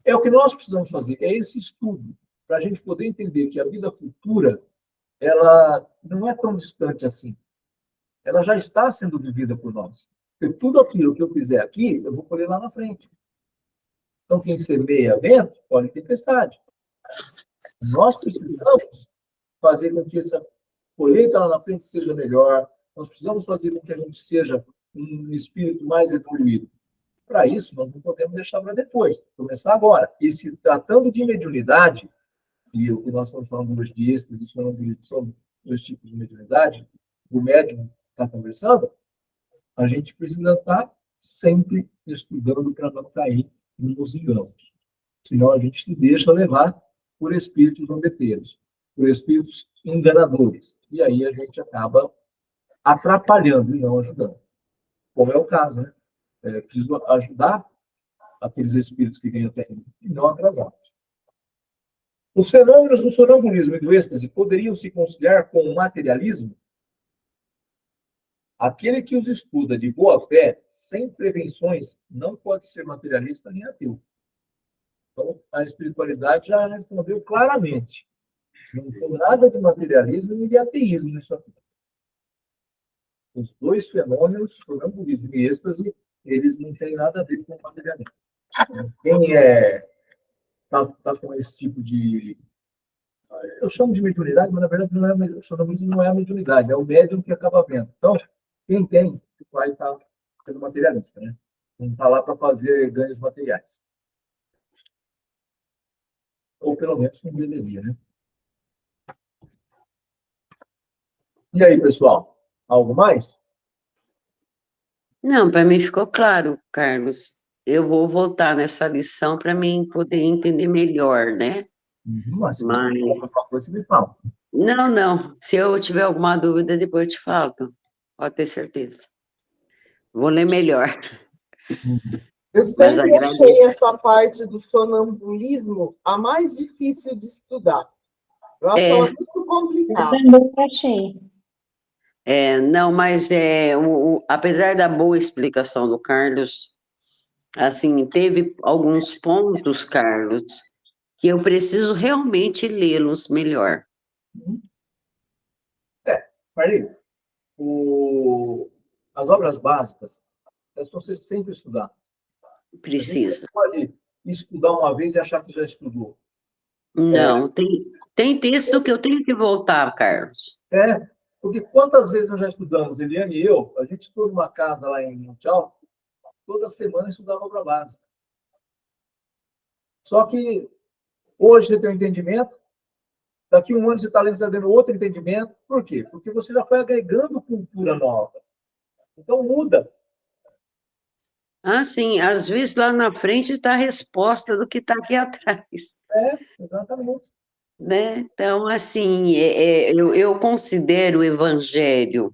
É o que nós precisamos fazer, é esse estudo, para a gente poder entender que a vida futura, ela não é tão distante assim. Ela já está sendo vivida por nós. Porque tudo aquilo que eu fizer aqui, eu vou colher lá na frente. Então, quem semeia vento, colhe tempestade. Nós precisamos fazer com que essa colheita lá na frente seja melhor. Nós precisamos fazer com que a gente seja um espírito mais evoluído. Para isso, nós não podemos deixar para depois, começar agora. E se tratando de mediunidade, e o que nós estamos falando hoje de êxtase, são dois tipos de mediunidade, o médium está conversando, a gente precisa estar sempre estudando para não cair nos enganos. Senão a gente se deixa levar por espíritos zombeteiros, por espíritos enganadores. E aí a gente acaba atrapalhando e não ajudando. Como é o caso, né? Preciso ajudar aqueles espíritos que vêm até mim e não atrasá-los. Os fenômenos do sonambulismo e do êxtase poderiam se conciliar com o materialismo? Aquele que os estuda de boa fé, sem prevenções, não pode ser materialista nem ateu. Então, a espiritualidade já respondeu claramente. Não tem nada de materialismo nem de ateísmo nisso aqui. Os dois fenômenos, sonambulismo e êxtase, eles não têm nada a ver com o materialismo. Quem está com esse tipo de... Eu chamo de mediunidade, mas na verdade não é, o sonambulismo não é a mediunidade, é o médium que acaba vendo. Então, quem tem, vai estar sendo materialista, né? Não está lá para fazer ganhos materiais. Ou pelo menos não deveria, né? E aí, pessoal? Algo mais? Não, para mim ficou claro, Carlos. Eu vou voltar nessa lição para mim poder entender melhor, né? Mas se você for alguma coisa, você me fala. Não. Se eu tiver alguma dúvida, depois eu te falo. Pode ter certeza. Vou ler melhor. Eu sempre achei essa parte do sonambulismo a mais difícil de estudar. Eu acho ela muito complicada. Eu também achei. Não, mas apesar da boa explicação do Carlos, assim, teve alguns pontos, Carlos, que eu preciso realmente lê-los melhor. Marli, as obras básicas, elas vão ser sempre estudar. Precisa. Você pode estudar uma vez e achar que já estudou. Não, tem texto que eu tenho que voltar, Carlos. Porque quantas vezes nós já estudamos, Eliane e eu, a gente estudou numa casa lá em Mundial, toda semana estudava obra básica. Só que hoje você tem um entendimento, daqui a um ano você está tendo outro entendimento. Por quê? Porque você já foi agregando cultura nova. Então muda. Ah, sim, às vezes lá na frente está a resposta do que está aqui atrás. Exatamente. Né? Então, assim, eu considero o Evangelho,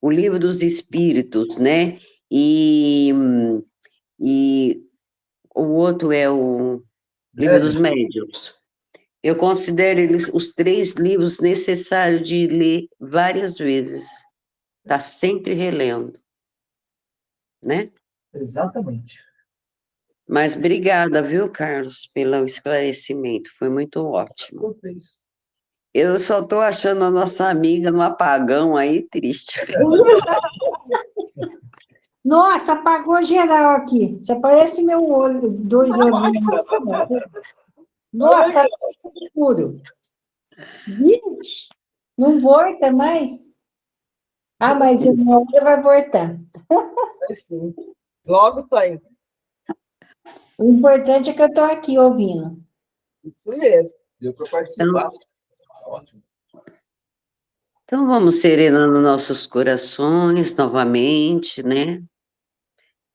o Livro dos Espíritos, né? E o outro é o Livro dos Médiuns. Eu considero eles os 3 livros necessários de ler várias vezes. Está sempre relendo, né? Exatamente. Mas obrigada, viu, Carlos, pelo esclarecimento. Foi muito ótimo. Eu só estou achando a nossa amiga no apagão aí, triste. Nossa, apagou geral aqui. Você parece meu olho, 2 olhinhos. Nossa, tá escuro. Gente, não volta mais? Ah, mas uma hora vai voltar. Sim. Logo tá aí. O importante é que eu estou aqui ouvindo. Isso mesmo. Deu para participar. Ótimo. Então, vamos serenando nossos corações novamente, né?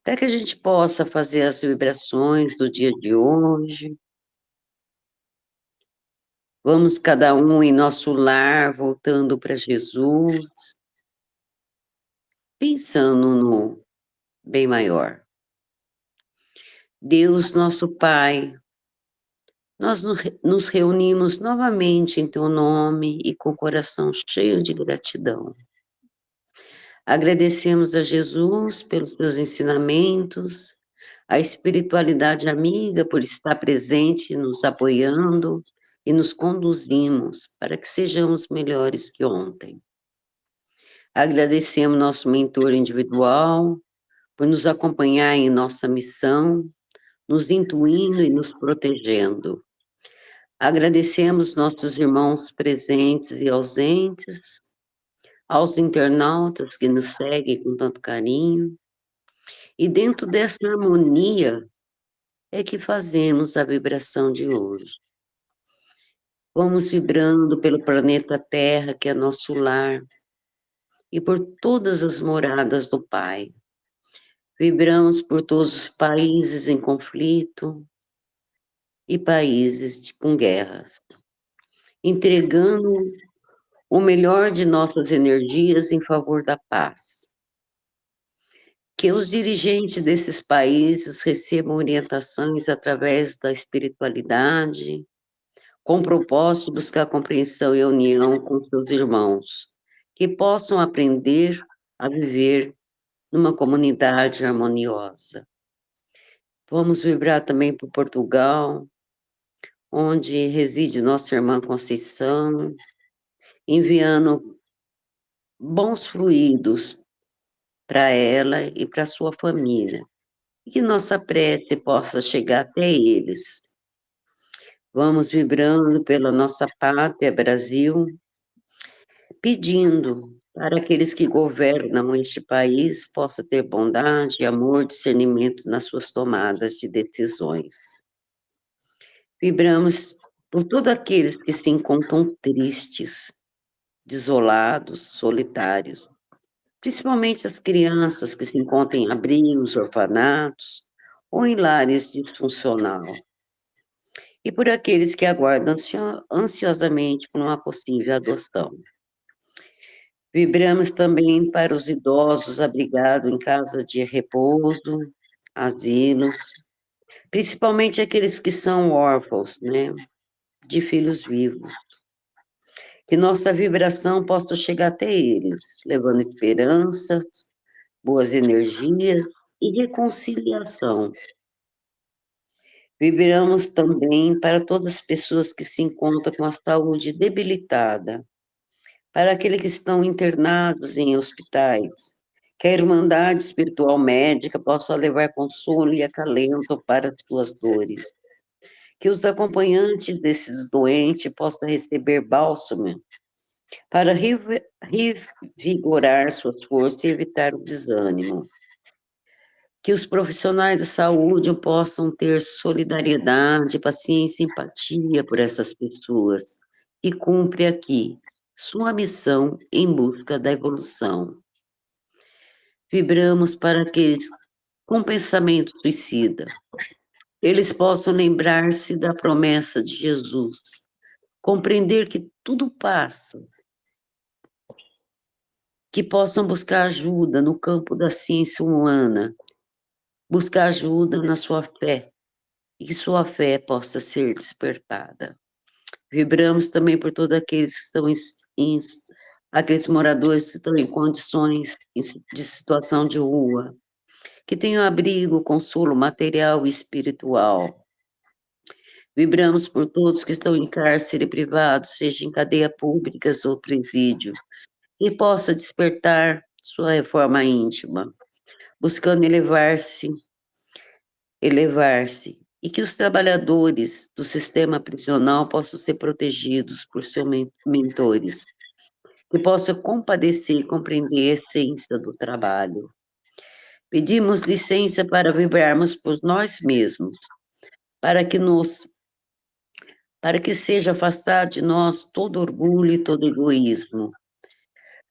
Para que a gente possa fazer as vibrações do dia de hoje. Vamos cada um em nosso lar, voltando para Jesus, pensando no bem maior. Deus, nosso Pai, nós nos reunimos novamente em Teu nome e com o coração cheio de gratidão. Agradecemos a Jesus pelos seus ensinamentos, a espiritualidade amiga por estar presente, nos apoiando e nos conduzimos para que sejamos melhores que ontem. Agradecemos nosso mentor individual por nos acompanhar em nossa missão, nos intuindo e nos protegendo. Agradecemos nossos irmãos presentes e ausentes, aos internautas que nos seguem com tanto carinho, E dentro dessa harmonia é que fazemos a vibração de hoje. Vamos vibrando pelo planeta Terra, que é nosso lar, e por todas as moradas do Pai. Vibramos por todos os países em conflito e países com guerras, entregando o melhor de nossas energias em favor da paz. Que os dirigentes desses países recebam orientações através da espiritualidade, com o propósito de buscar compreensão e união com seus irmãos, que possam aprender a viver numa comunidade harmoniosa. Vamos vibrar também para Portugal, onde reside nossa irmã Conceição, enviando bons fluidos para ela e para sua família, e que nossa prece possa chegar até eles. Vamos vibrando pela nossa pátria, Brasil, pedindo para aqueles que governam este país possam ter bondade, amor, discernimento nas suas tomadas de decisões. Vibramos por todos aqueles que se encontram tristes, desolados, solitários, principalmente as crianças que se encontram em abrigos, orfanatos ou em lares disfuncionais. E por aqueles que aguardam ansiosamente por uma possível adoção. Vibramos também para os idosos abrigados em casas de repouso, asilos, principalmente aqueles que são órfãos, né, de filhos vivos. Que nossa vibração possa chegar até eles, levando esperanças, boas energias e reconciliação. Vibramos também para todas as pessoas que se encontram com a saúde debilitada, para aqueles que estão internados em hospitais, que a Irmandade Espiritual Médica possa levar consolo e acalento para as suas dores, que os acompanhantes desses doentes possam receber bálsamo para revigorar suas forças e evitar o desânimo. Que os profissionais de saúde possam ter solidariedade, paciência e empatia por essas pessoas e cumpre aqui sua missão em busca da evolução. Vibramos para aqueles com pensamento suicida. Eles possam lembrar-se da promessa de Jesus, compreender que tudo passa, que possam buscar ajuda no campo da ciência humana, buscar ajuda na sua fé, e que sua fé possa ser despertada. Vibramos também por todos aqueles que estão aqueles moradores que estão em condições de situação de rua, que tenham abrigo, consolo material e espiritual. Vibramos por todos que estão em cárcere privado, seja em cadeia públicas ou presídio, e possa despertar sua reforma íntima, buscando elevar-se, e que os trabalhadores do sistema prisional possam ser protegidos por seus mentores, que possam compadecer e compreender a essência do trabalho. Pedimos licença para vibrarmos por nós mesmos, para que seja afastado de nós todo orgulho e todo egoísmo,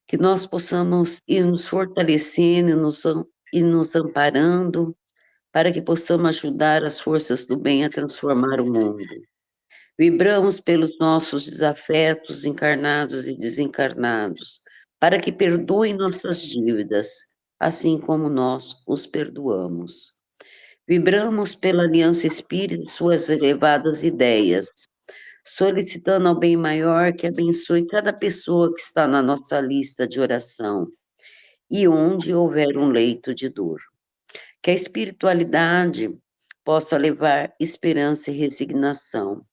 que nós possamos ir nos fortalecendo e nos amparando, para que possamos ajudar as forças do bem a transformar o mundo. Vibramos pelos nossos desafetos encarnados e desencarnados, para que perdoem nossas dívidas, assim como nós os perdoamos. Vibramos pela Aliança Espírita e suas elevadas ideias, solicitando ao bem maior que abençoe cada pessoa que está na nossa lista de oração, e onde houver um leito de dor. Que a espiritualidade possa levar esperança e resignação,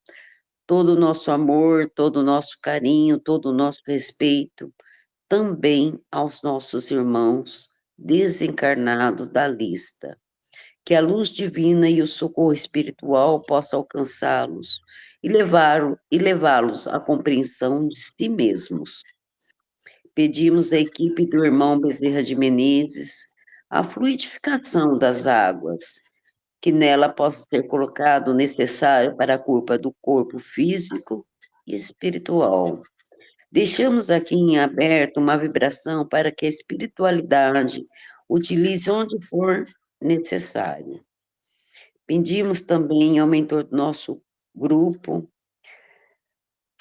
todo o nosso amor, todo o nosso carinho, todo o nosso respeito, também aos nossos irmãos desencarnados da lista. Que a luz divina e o socorro espiritual possam alcançá-los e levá-los à compreensão de si mesmos. Pedimos à equipe do irmão Bezerra de Menezes a fluidificação das águas, que nela possa ser colocado o necessário para a cura do corpo físico e espiritual. Deixamos aqui em aberto uma vibração para que a espiritualidade utilize onde for necessário. Pedimos também ao mentor do nosso grupo,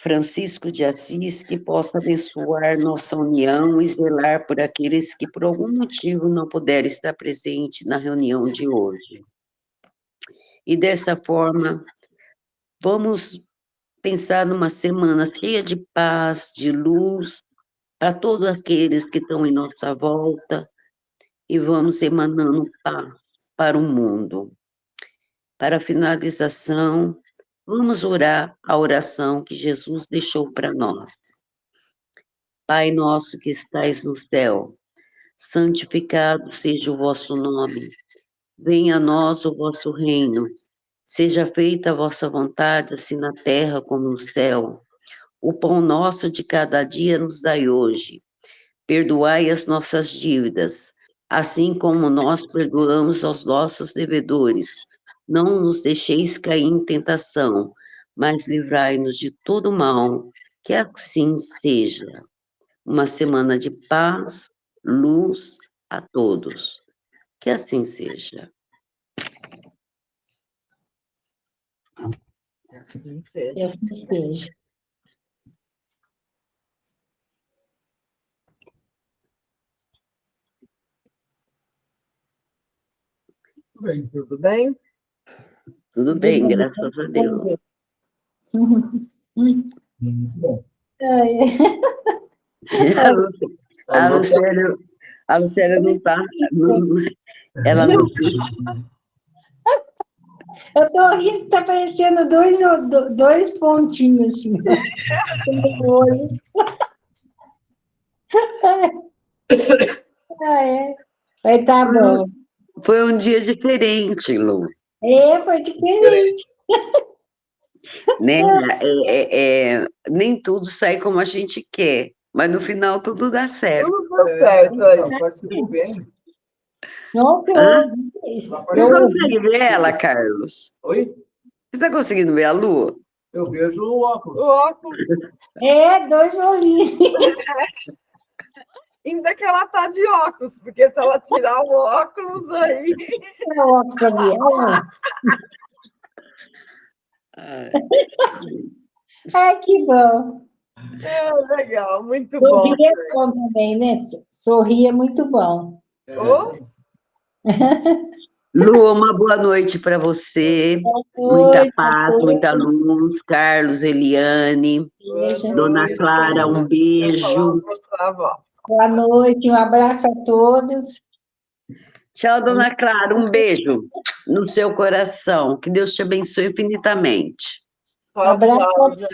Francisco de Assis, que possa abençoar nossa união e zelar por aqueles que por algum motivo não puderem estar presentes na reunião de hoje. E dessa forma, vamos pensar numa semana cheia de paz, de luz, para todos aqueles que estão em nossa volta, e vamos emanando paz para o mundo. Para a finalização, vamos orar a oração que Jesus deixou para nós. Pai nosso que estais no céu, santificado seja o vosso nome. Venha a nós o vosso reino. Seja feita a vossa vontade, assim na terra como no céu. O pão nosso de cada dia nos dai hoje. Perdoai as nossas dívidas, assim como nós perdoamos aos nossos devedores. Não nos deixeis cair em tentação, mas livrai-nos de todo mal, que assim seja. Uma semana de paz, luz a todos. Que assim seja. Assim seja. Que assim seja. Tudo bem? Tudo bem, graças a Deus. Bom, A Lucélia não está. Ela não. Eu estou rindo, está aparecendo dois pontinhos assim, ó, no olho. Ah, é. Mas tá bom. Foi um dia diferente, Lu. Foi diferente. Né? Nem tudo sai como a gente quer, mas no final tudo dá certo. Tudo deu certo. ela participou bem. Nossa, Você consegue ver ela, Carlos? Oi? Você está conseguindo ver a Lu? Eu vejo o óculos. O óculos. dois olhinhos. Ainda que ela tá de óculos, porque se ela tirar o óculos aí. É o óculos ali. Que bom. Legal, muito bom. Sorrir é bom também, né? Sorrir é muito bom. Lu, uma boa noite para você. Muita paz, muita luz. Carlos, Eliane, Dona Clara, um beijo. Boa noite, um abraço a todos. Tchau, Dona Clara, um beijo no seu coração. Que Deus te abençoe infinitamente. Um abraço a todos.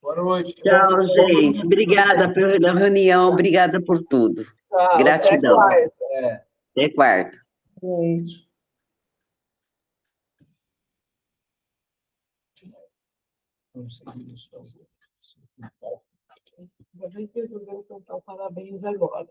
Boa noite. Tchau, gente. Obrigada pela reunião, obrigada por tudo. Gratidão. Até quarta. Beijo. A gente resolveu cantar o parabéns agora.